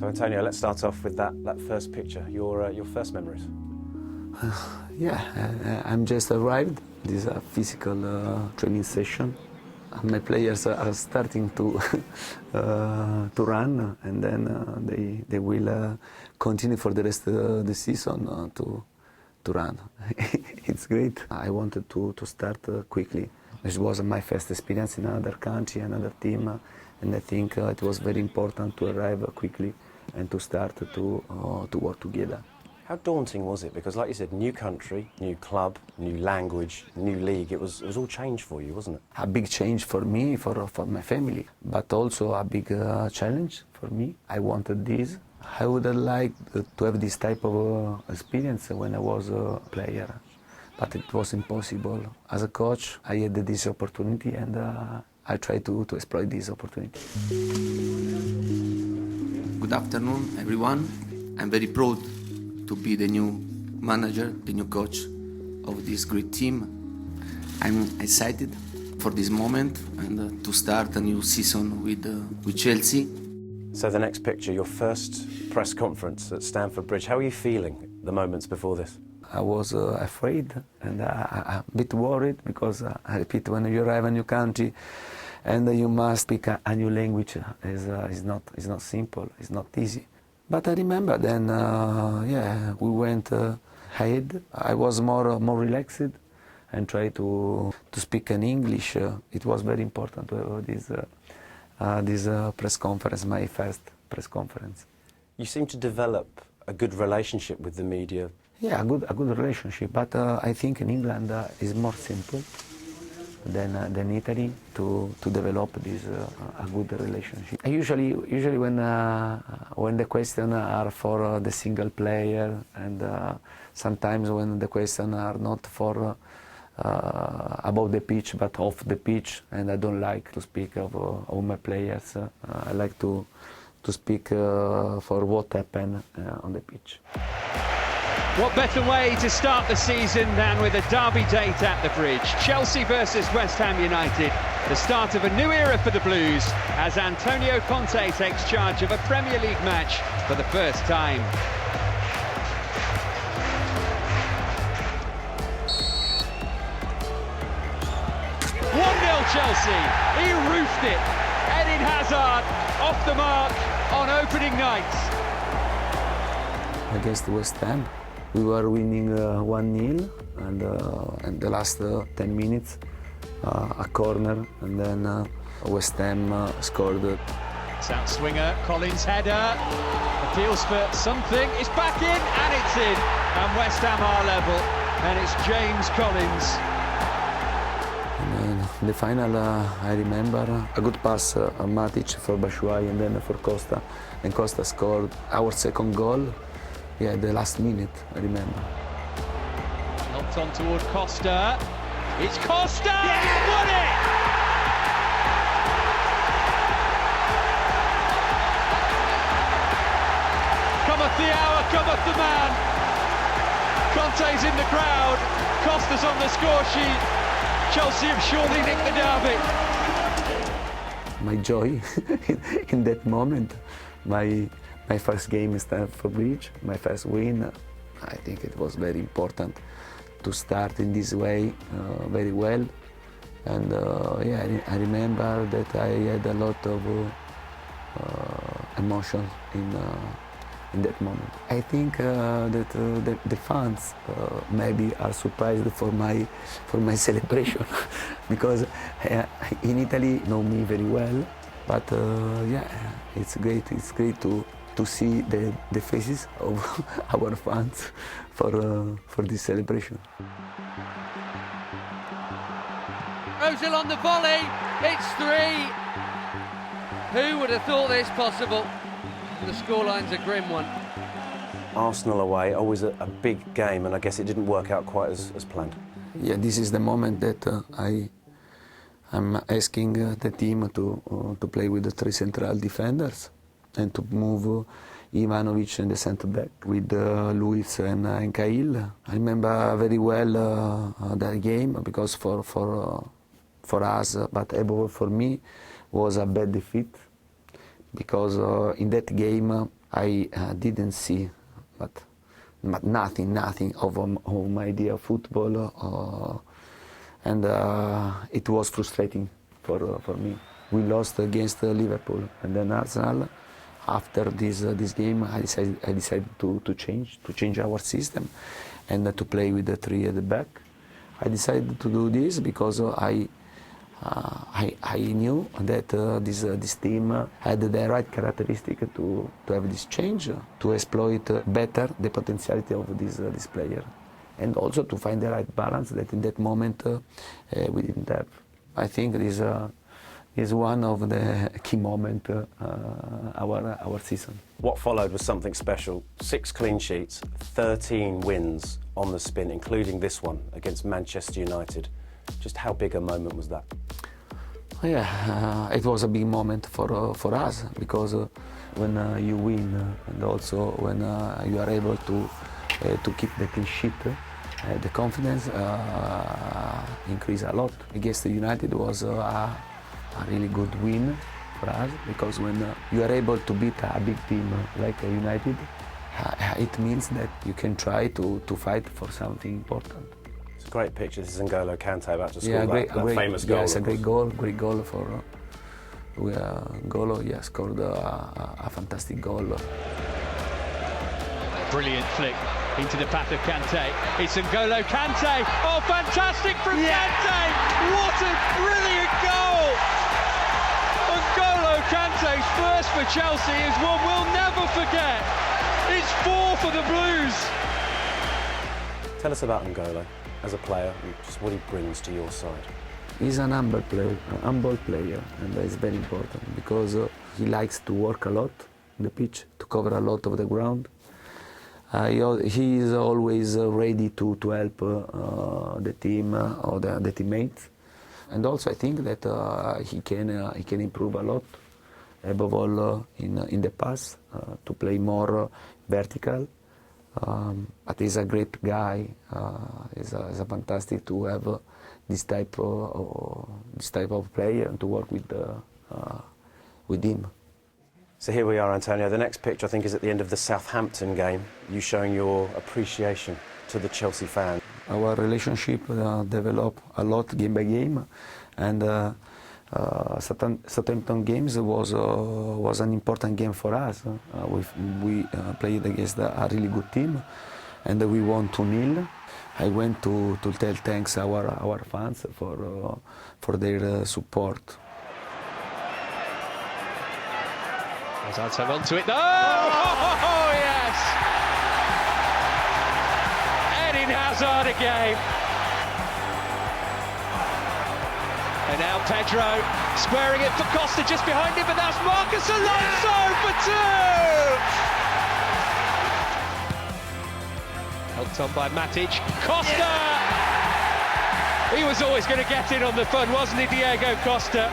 So Antonio, let's start off with that first picture, your first memories. I'm just arrived. This is a physical training session. My players are starting to run, and then they will continue for the rest of the season to run. It's great. I wanted to start quickly. This was my first experience in another country, another team, and I think it was very important to arrive quickly and to start to work together. How daunting was it? Because like you said, new country, new club, new language, new league, it was all change for you, wasn't it? A big change for me, for my family, but also a big challenge for me. I wanted this. I would have liked to have this type of experience when I was a player, but it was impossible. As a coach, I had this opportunity, and I tried to exploit this opportunity. Good afternoon, everyone. I'm very proud to be the new manager, the new coach of this great team. I'm excited for this moment and to start a new season with Chelsea. So the next picture, your first press conference at Stamford Bridge. How are you feeling the moments before this? I was afraid and a bit worried because, I repeat, when you arrive in a new country and you must speak a new language, is not simple, it's not easy. But I remember then, we went ahead. I was more relaxed and tried to speak in English. It was very important to have this press conference, my first press conference. You seem to develop a good relationship with the media. Yeah, a good relationship, but I think in England it's more simple than Italy to develop this a good relationship. Usually when the questions are for the single player, and sometimes when the questions are not for about the pitch but off the pitch, and I don't like to speak of my players. I like to speak for what happened on the pitch. What better way to start the season than with a derby date at the Bridge? Chelsea versus West Ham United, the start of a new era for the Blues as Antonio Conte takes charge of a Premier League match for the first time. Chelsea, he roofed it. Eden Hazard off the mark on opening night. Against West Ham, we were winning 1-0, and the last 10 minutes, a corner, and then West Ham scored. South swinger, Collins header, appeals for something, it's back in, and it's in. And West Ham are level, and it's James Collins. In the final, I remember a good pass, Matic for Batshuayi and then for Costa, and Costa scored our second goal. Yeah, the last minute, I remember. Knocked on toward Costa. It's Costa! Yeah! He's won it! Cometh the hour, cometh the man. Conte's in the crowd. Costa's on the score sheet. Chelsea have surely nicked the derby. My joy in that moment, my first game in Stamford Bridge, my first win, I think it was very important to start in this way very well. And I remember that I had a lot of emotion in that moment. I think that the fans maybe are surprised for my celebration because in Italy know me very well, but it's great to see the faces of our fans for this celebration. Ozil on the volley, it's 3. Who would have thought this possible? The scoreline's a grim one. Arsenal away, always a big game, and I guess it didn't work out quite as planned. Yeah, this is the moment that I'm asking the team to play with the 3 central defenders and to move Ivanovic in the centre back with Luiz and Cahill. I remember very well that game because for us, but above for me, was a bad defeat. Because in that game I didn't see, but nothing of my idea of football, and it was frustrating for me. We lost against Liverpool, and then Arsenal. After this game, I decided to change our system, and to play with the three at the back. I decided to do this because I knew that this team had the right characteristic to have this change, to exploit better the potentiality of this player, and also to find the right balance that in that moment we didn't have. I think this is one of the key moments our season. What followed was something special. 6 clean sheets, 13 wins on the spin, including this one against Manchester United. Just how big a moment was that? Yeah, it was a big moment for us, because when you win, and also when you are able to keep the clean sheet, the confidence increased a lot. Against United was a really good win for us, because when you are able to beat a big team like United, it means that you can try to fight for something important. It's a great picture. This is N'golo Kanté about to score that famous goal. Yes, a great goal for N'golo. Yeah, scored a fantastic goal. Brilliant flick into the path of Kanté. It's N'golo Kanté. Oh, fantastic from Kanté! What a brilliant goal! N'golo Kanté's first for Chelsea is one we'll never forget. It's 4 for the Blues. Tell us about N'golo as a player and just what he brings to your side. He's an humble player, and it's very important because he likes to work a lot on the pitch, to cover a lot of the ground. He is always ready to help the team or the teammates, and also I think that he can improve a lot, above all in the pass, to play more vertical. But he's a great guy. He's a fantastic to have this type of player and to work with him. So here we are, Antonio. The next picture, I think, is at the end of the Southampton game. You showing your appreciation to the Chelsea fan. Our relationship developed a lot game by game, and Southampton games was an important game for us. We played against a really good team, and we won 2-0. I went to tell thanks our fans for their support. Hazard's hung on to it. Oh, yes! Eden Hazard again. And now Pedro squaring it for Costa just behind him, but that's Marcus Alonso for 2! Helped on by Matic. Costa! Yeah. He was always going to get in on the fun, wasn't he, Diego Costa?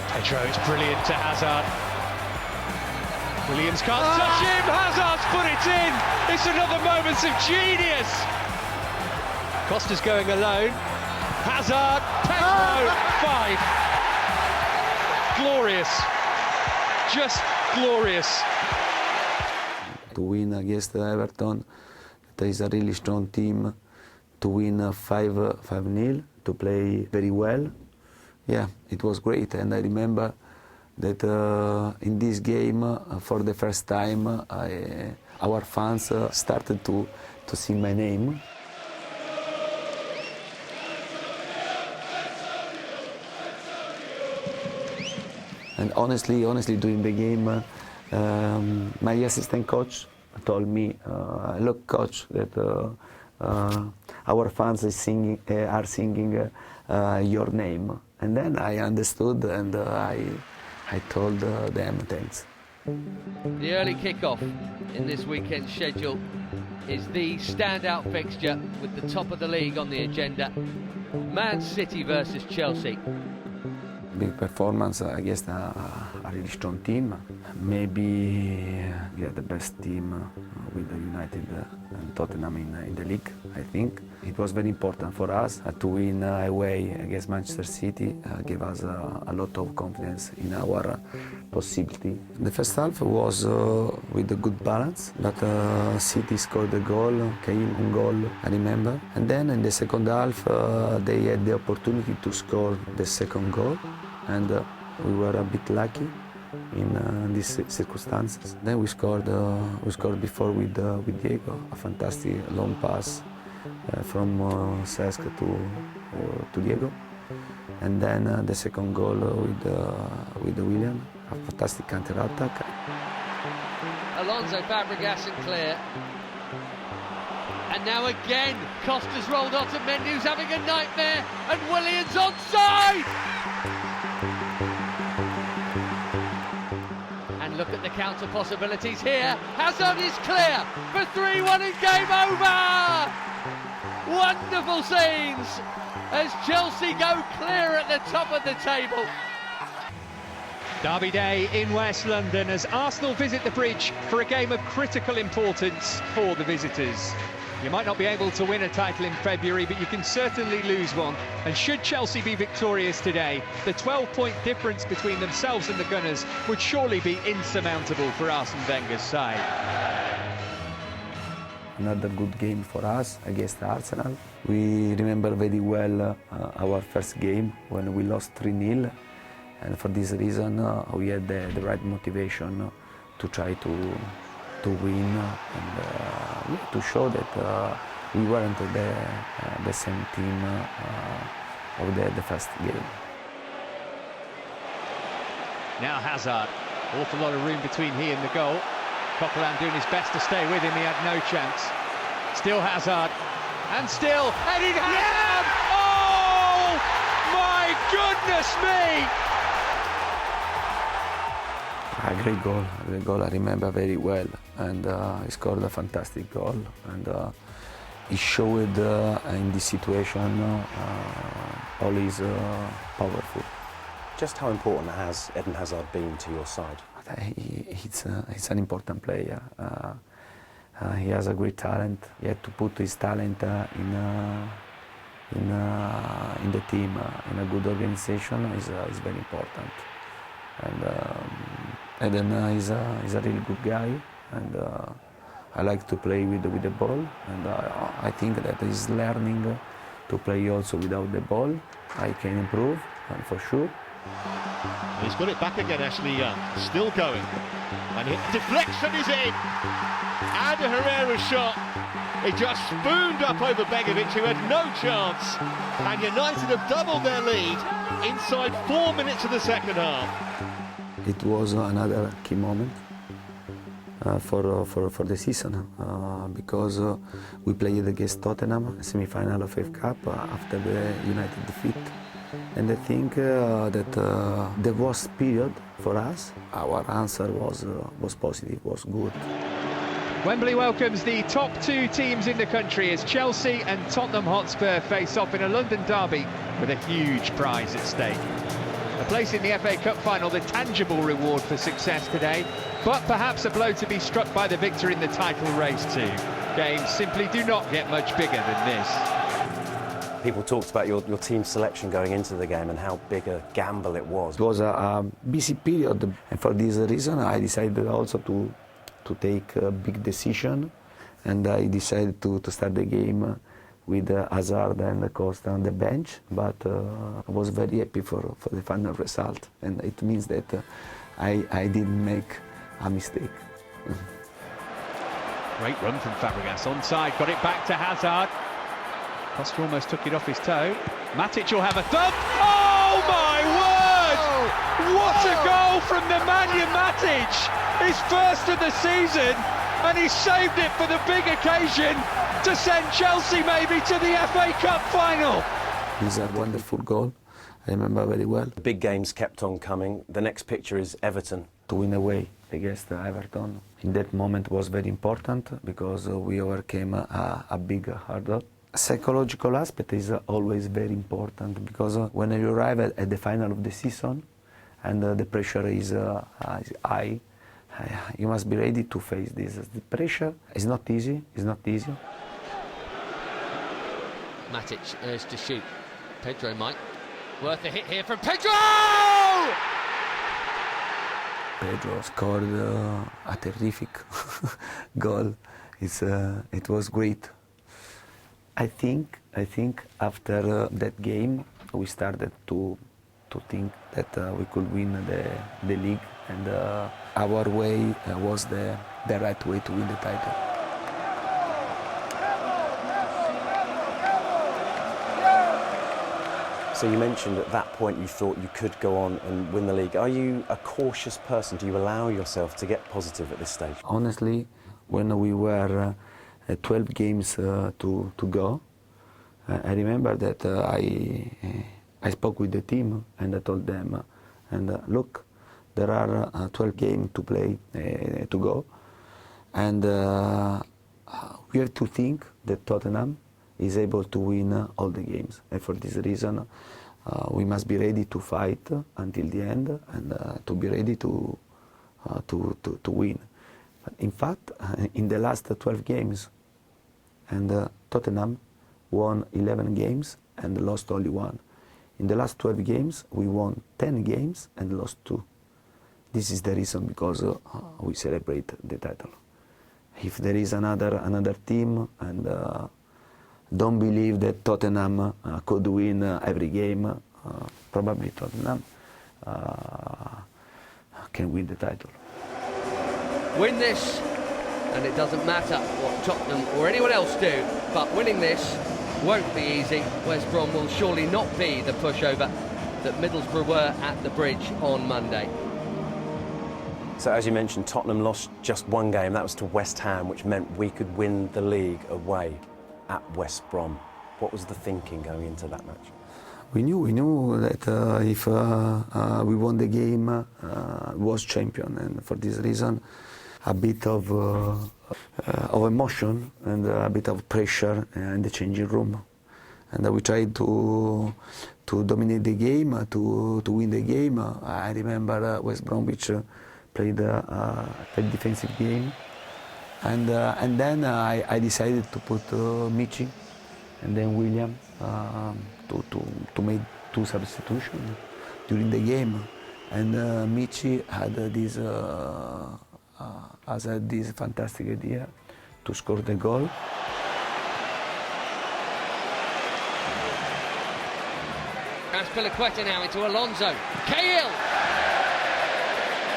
Pedro, it's brilliant to Hazard. Williams can't touch him. Hazard's put it in. It's another moment of genius. Costa's going alone. Hazard, Pedro, 5. Glorious. Just glorious. To win against Everton, there is a really strong team. To win 5-0, to play very well. Yeah, it was great, and I remember that in this game, for the first time, our fans started to sing my name. And honestly, during the game, my assistant coach told me, "Look, coach, that our fans are singing your name." And then I understood, and I told them thanks. The early kick-off in this weekend's schedule is the standout fixture with the top of the league on the agenda. Man City versus Chelsea. Big performance against a a really strong team. Maybe we are the best team with United and Tottenham in the league, I think. It was very important for us to win away against Manchester City, gave us a lot of confidence in our possibility. The first half was with a good balance, but City scored a goal, came on goal, I remember. And then in the second half, they had the opportunity to score the second goal, and we were a bit lucky in these circumstances. Then we scored before with Diego, a fantastic long pass from Cesc to Diego, and then the second goal with Willian, a fantastic counter-attack. Alonso, Fabregas and clear. And now again, Costa's rolled onto Mendy, who's having a nightmare, and Willian's onside! And look at the counter possibilities here. Hazard is clear for 3-1 and game over! Wonderful scenes as Chelsea go clear at the top of the table. Derby day in West London as Arsenal visit the Bridge for a game of critical importance for the visitors. You might not be able to win a title in February, but you can certainly lose one. And should Chelsea be victorious today, the 12-point difference between themselves and the Gunners would surely be insurmountable for Arsene Wenger's side. Another good game for us against Arsenal. We remember very well our first game when we lost 3-0, and for this reason we had the right motivation to try to win and to show that we weren't the same team of the first game. Now Hazard, awful lot of room between he and the goal. Coquelin doing his best to stay with him, he had no chance. Still Hazard, and still heading Hazard! Yeah! Oh my goodness me! A great goal, I remember very well, and he scored a fantastic goal, and he showed in this situation all his powerful. Just how important has Eden Hazard been to your side? He's an important player. He has a great talent. He had to put his talent in the team, in a good organization is very important. And Eden is a really good guy, and I like to play with the ball, and I think that he's learning to play also without the ball. I can improve, and for sure. He's got it back again, Ashley Young, still going, and deflection is in, and a Herrera shot, it just spooned up over Begovic, who had no chance, and United have doubled their lead inside 4 minutes of the second half. It was another key moment for the season, because we played against Tottenham, semi-final of FA Cup, after the United defeat. And I think that the worst period for us, our answer was positive, was good. Wembley welcomes the top two teams in the country as Chelsea and Tottenham Hotspur face off in a London derby with a huge prize at stake. A place in the FA Cup final, the tangible reward for success today, but perhaps a blow to be struck by the victor in the title race too. Games simply do not get much bigger than this. People talked about your team selection going into the game and how big a gamble it was. It was a busy period, and for this reason I decided also to take a big decision, and I decided to start the game with Hazard and Costa on the bench, but I was very happy for the final result, and it means that I didn't make a mistake. Great run from Fabregas, onside, got it back to Hazard. Costa almost took it off his toe. Matic will have a thump. Oh my word! What a goal from Nemanja Matic! His first of the season, and he saved it for the big occasion to send Chelsea maybe to the FA Cup final. It's a wonderful goal, I remember very well. The big games kept on coming. The next picture is Everton. To win away against Everton in that moment was very important, because we overcame a big hurdle. Psychological aspect is always very important, because when you arrive at the final of the season, and the pressure is high. You must be ready to face this. The pressure is not easy. It's not easy. Matic is to shoot. Pedro might. Worth a hit here from Pedro! Pedro scored a terrific goal. It was great. I think after that game we started to think that we could win the league, and our way was the right way to win the title. So you mentioned at that point you thought you could go on and win the league. Are you a cautious person? Do you allow yourself to get positive at this stage? Honestly, when we were 12 games to go, I remember that I spoke with the team and I told them, look, there are 12 games to play, to go, and we have to think that Tottenham is able to win all the games. And for this reason, we must be ready to fight until the end and to be ready to win. But in fact, in the last 12 games, and Tottenham won 11 games and lost only 1. In the last 12 games, we won 10 games and lost 2. This is the reason because we celebrate the title. If there is another team and don't believe that Tottenham could win every game, probably Tottenham can win the title. Win this, and it doesn't matter what Tottenham or anyone else do, but winning this won't be easy. West Brom will surely not be the pushover that Middlesbrough were at the Bridge on Monday. So as you mentioned, Tottenham lost just 1 game. That was to West Ham, which meant we could win the league away at West Brom. What was the thinking going into that match? We knew that if we won the game, we was champion, and for this reason, a bit of emotion and a bit of pressure in the changing room, and we tried to dominate the game, to win the game. I remember West Bromwich played a very defensive game. And then I decided to put Michi and then Willian to make 2 substitutions during the game. And Michi had this fantastic idea to score the goal. Azpilicueta now into Alonso. Cahill!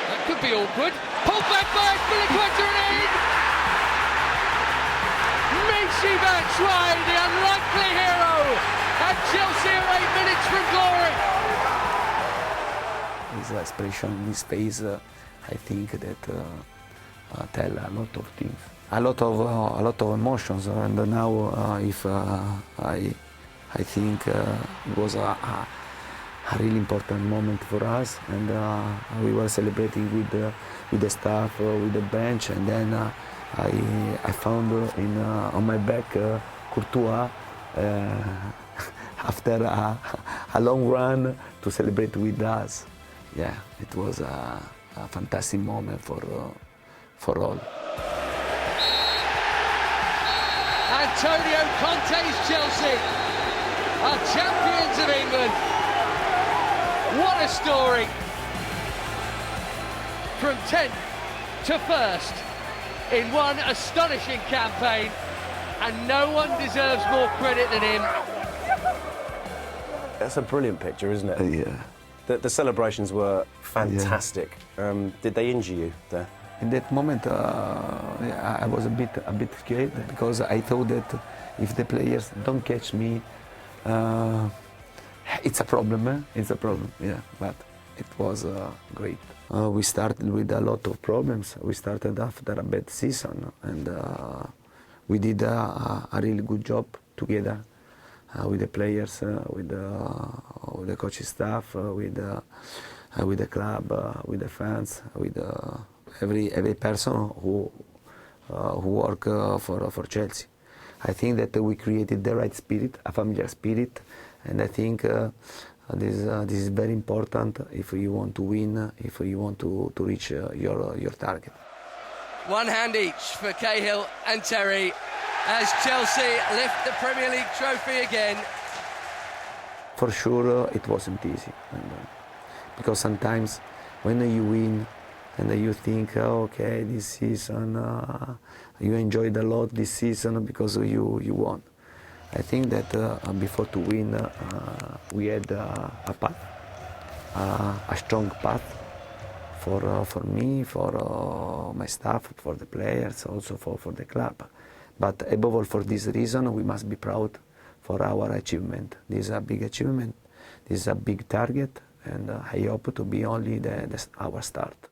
That could be awkward. Pulled back by Azpilicueta and in! Michi Batshuayi, the unlikely hero, and Chelsea are 8 minutes from glory. His expression, his face, I think that tell a lot of things, a lot of emotions. And now, if I think it was a really important moment for us, and we were celebrating with the staff, with the bench, and then I found on my back Courtois after a long run to celebrate with us. Yeah, it was a fantastic moment for all. Antonio Conte's Chelsea are champions of England. What a story! From 10th to 1st in one astonishing campaign, and no one deserves more credit than him. That's a brilliant picture, isn't it? Yeah. The celebrations were fantastic. Yeah. Did they injure you there? In that moment, I was a bit scared, because I thought that if the players don't catch me, it's a problem. It's a problem. Yeah, but it was great. We started with a lot of problems. We started after a bad season, and we did a really good job together with the players, with the coaching staff, with the club, with the fans, with every person who work for Chelsea. I think that we created the right spirit, a familiar spirit, and I think This is very important if you want to win, if you want to reach your target. One hand each for Cahill and Terry as Chelsea lift the Premier League trophy again. For sure, it wasn't easy, because sometimes when you win and you think, oh, okay, this season, you enjoyed a lot this season because you won. I think that before to win, we had a path, a strong path for me, for my staff, for the players, also for the club. But above all, for this reason, we must be proud for our achievement. This is a big achievement, this is a big target, and I hope to be only our start.